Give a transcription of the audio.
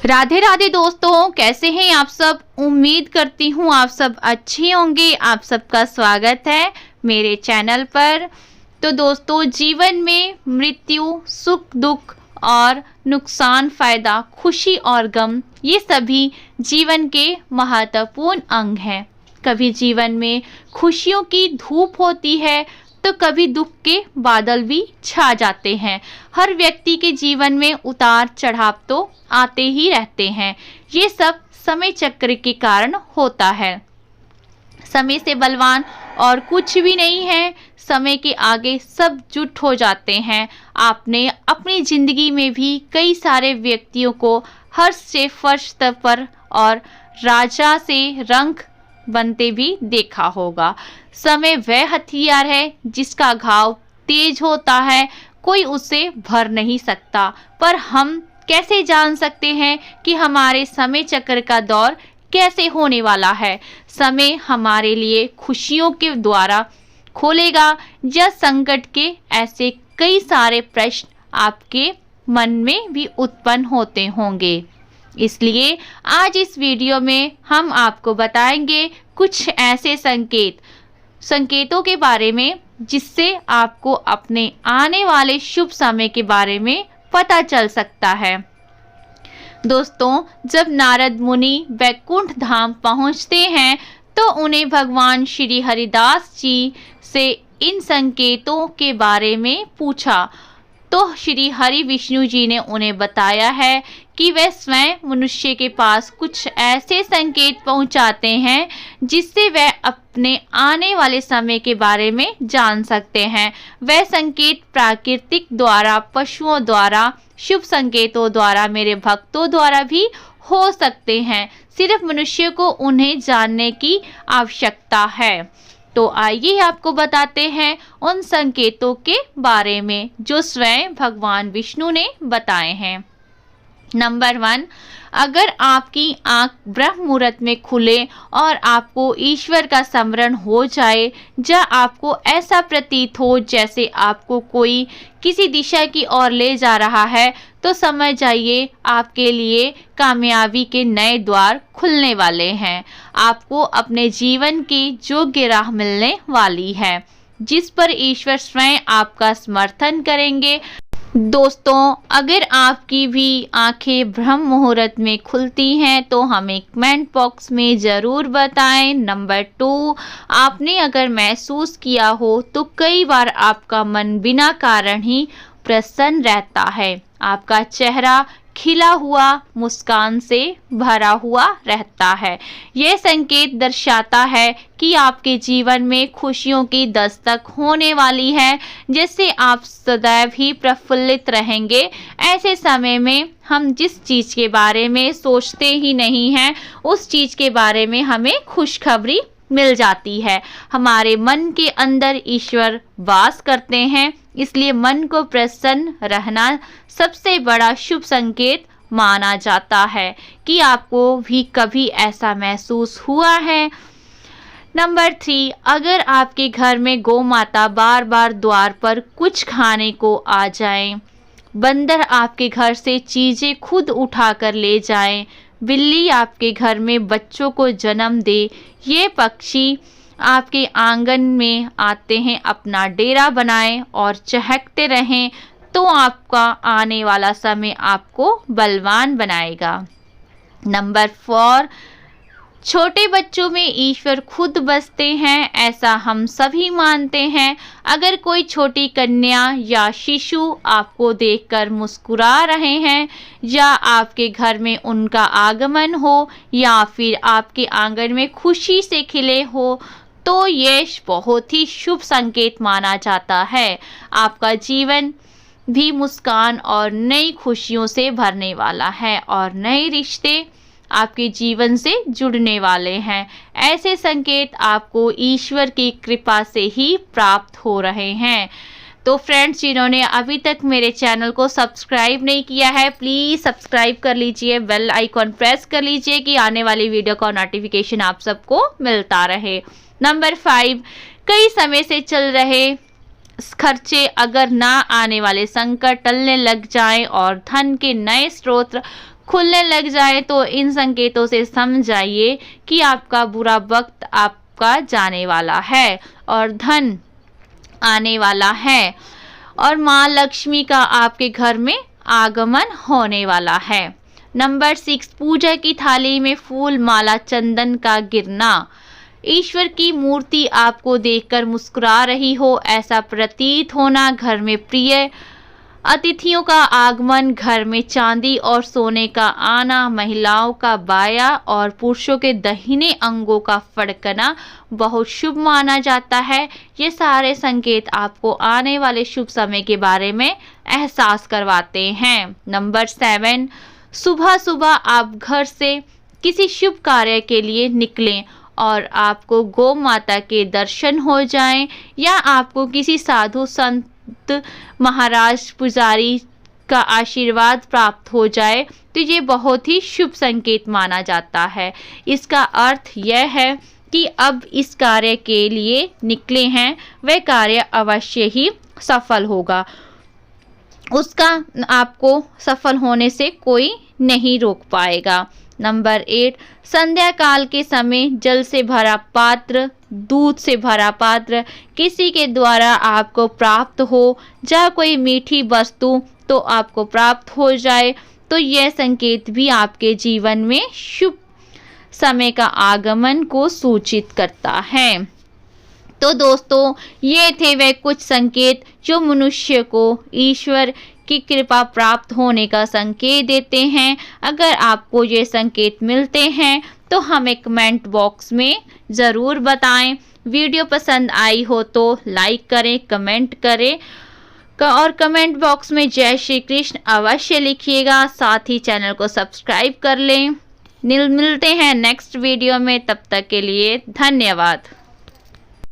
राधे राधे दोस्तों, कैसे हैं आप सब। उम्मीद करती हूँ आप सब अच्छे होंगे। आप सबका स्वागत है मेरे चैनल पर। तो दोस्तों, जीवन में मृत्यु, सुख दुख और नुकसान, फायदा, खुशी और गम, ये सभी जीवन के महत्वपूर्ण अंग हैं। कभी जीवन में खुशियों की धूप होती है तो कभी दुख के बादल भी छा जाते हैं। हर व्यक्ति के जीवन में उतार चढ़ाव तो आते ही रहते हैं। ये सब समय चक्र के कारण होता है। समय से बलवान और कुछ भी नहीं है। समय के आगे सब जुट हो जाते हैं। आपने अपनी जिंदगी में भी कई सारे व्यक्तियों को हर्ष से फर्श पर और राजा से रंग बनते भी देखा होगा। समय वह हथियार है जिसका घाव तेज होता है, कोई उसे भर नहीं सकता। पर हम कैसे जान सकते हैं कि हमारे समय चक्र का दौर कैसे होने वाला है। समय हमारे लिए खुशियों के द्वारा खोलेगा या संकट के। ऐसे कई सारे प्रश्न आपके मन में भी उत्पन्न होते होंगे। इसलिए आज इस वीडियो में हम आपको बताएंगे कुछ ऐसे संकेतों के बारे में जिससे आपको अपने आने वाले शुभ समय के बारे में पता चल सकता है। दोस्तों, जब नारद मुनि वैकुंठ धाम पहुंचते हैं तो उन्हें भगवान श्री हरिदास जी से इन संकेतों के बारे में पूछा तो श्री हरि विष्णु जी ने उन्हें बताया है कि वे स्वयं मनुष्य के पास कुछ ऐसे संकेत पहुंचाते हैं जिससे वह अपने आने वाले समय के बारे में जान सकते हैं। वह संकेत प्राकृतिक द्वारा, पशुओं द्वारा, शुभ संकेतों द्वारा, मेरे भक्तों द्वारा भी हो सकते हैं। सिर्फ मनुष्य को उन्हें जानने की आवश्यकता है। तो आइए आपको बताते हैं उन संकेतों के बारे में जो स्वयं भगवान विष्णु ने बताए हैं। नंबर 1, अगर आपकी आंख ब्रह्म मुहूर्त में खुले और आपको ईश्वर का स्मरण हो जाए, या आपको ऐसा प्रतीत हो जैसे आपको कोई किसी दिशा की ओर ले जा रहा है, तो समझ जाइए आपके लिए कामयाबी के नए द्वार खुलने वाले हैं। आपको अपने जीवन की योग्य राह मिलने वाली है जिस पर ईश्वर स्वयं आपका समर्थन करेंगे। दोस्तों, अगर आपकी भी आंखें ब्रह्म मुहूर्त में खुलती हैं तो हमें कमेंट बॉक्स में ज़रूर बताएं। नंबर 2, आपने अगर महसूस किया हो तो कई बार आपका मन बिना कारण ही प्रसन्न रहता है। आपका चेहरा खिला हुआ मुस्कान से भरा हुआ रहता है। यह संकेत दर्शाता है कि आपके जीवन में खुशियों की दस्तक होने वाली है, जिससे आप सदैव ही प्रफुल्लित रहेंगे। ऐसे समय में हम जिस चीज़ के बारे में सोचते ही नहीं हैं, उस चीज़ के बारे में हमें खुशखबरी मिल जाती है। हमारे मन के अंदर ईश्वर वास करते हैं, इसलिए मन को प्रसन्न रहना सबसे बड़ा शुभ संकेत माना जाता है। कि आपको भी कभी ऐसा महसूस हुआ है। नंबर 3, अगर आपके घर में गौ माता बार बार द्वार पर कुछ खाने को आ जाएं, बंदर आपके घर से चीज़ें खुद उठाकर ले जाएं, बिल्ली आपके घर में बच्चों को जन्म दे, ये पक्षी आपके आंगन में आते हैं, अपना डेरा बनाएं और चहकते रहें, तो आपका आने वाला समय आपको बलवान बनाएगा। नंबर 4, छोटे बच्चों में ईश्वर खुद बसते हैं, ऐसा हम सभी मानते हैं। अगर कोई छोटी कन्या या शिशु आपको देखकर मुस्कुरा रहे हैं, या आपके घर में उनका आगमन हो, या फिर आपके आंगन में खुशी से खिले हो, तो ये बहुत ही शुभ संकेत माना जाता है। आपका जीवन भी मुस्कान और नई खुशियों से भरने वाला है और नए रिश्ते आपके जीवन से जुड़ने वाले हैं। ऐसे संकेत आपको ईश्वर की कृपा से ही प्राप्त हो रहे हैं। तो फ्रेंड्स, जिन्होंने अभी तक मेरे चैनल को सब्सक्राइब नहीं किया है, प्लीज़ सब्सक्राइब कर लीजिए, बेल आइकॉन प्रेस कर लीजिए कि आने वाली वीडियो का नोटिफिकेशन आप सबको मिलता रहे। नंबर 5, कई समय से चल रहे खर्चे अगर ना आने वाले संकट टलने लग जाएं और धन के नए स्रोत खुलने लग जाए तो इन संकेतों से समझ जाइए कि आपका बुरा वक्त आपका जाने वाला है और धन आने वाला है और माँ लक्ष्मी का आपके घर में आगमन होने वाला है। नंबर 6, पूजा की थाली में फूल माला चंदन का गिरना। ईश्वर की मूर्ति आपको देखकर मुस्कुरा रही हो ऐसा प्रतीत होना, घर में प्रिय अतिथियों का आगमन, घर में चांदी और सोने का आना, महिलाओं का बाया और पुरुषों के दाहिने अंगों का फड़कना बहुत शुभ माना जाता है। ये सारे संकेत आपको आने वाले शुभ समय के बारे में एहसास करवाते हैं। नंबर 7, सुबह सुबह आप घर से किसी शुभ कार्य के लिए निकलें और आपको गौ माता के दर्शन हो जाएं या आपको किसी साधु संत महाराज पुजारी का आशीर्वाद प्राप्त हो जाए तो ये बहुत ही शुभ संकेत माना जाता है। इसका अर्थ यह है कि अब इस कार्य के लिए निकले हैं वह कार्य अवश्य ही सफल होगा, उसका आपको सफल होने से कोई नहीं रोक पाएगा। नंबर 8, संध्या काल के समय जल से भरा पात्र, दूध से भरा पात्र किसी के द्वारा आपको प्राप्त हो या कोई मीठी वस्तु तो आपको प्राप्त हो जाए तो यह संकेत भी आपके जीवन में शुभ समय का आगमन को सूचित करता है। तो दोस्तों, ये थे वे कुछ संकेत जो मनुष्य को ईश्वर की कृपा प्राप्त होने का संकेत देते हैं। अगर आपको ये संकेत मिलते हैं तो हमें कमेंट बॉक्स में ज़रूर बताएं। वीडियो पसंद आई हो तो लाइक करें, कमेंट करें और कमेंट बॉक्स में जय श्री कृष्ण अवश्य लिखिएगा। साथ ही चैनल को सब्सक्राइब कर लें। मिलते हैं नेक्स्ट वीडियो में, तब तक के लिए धन्यवाद।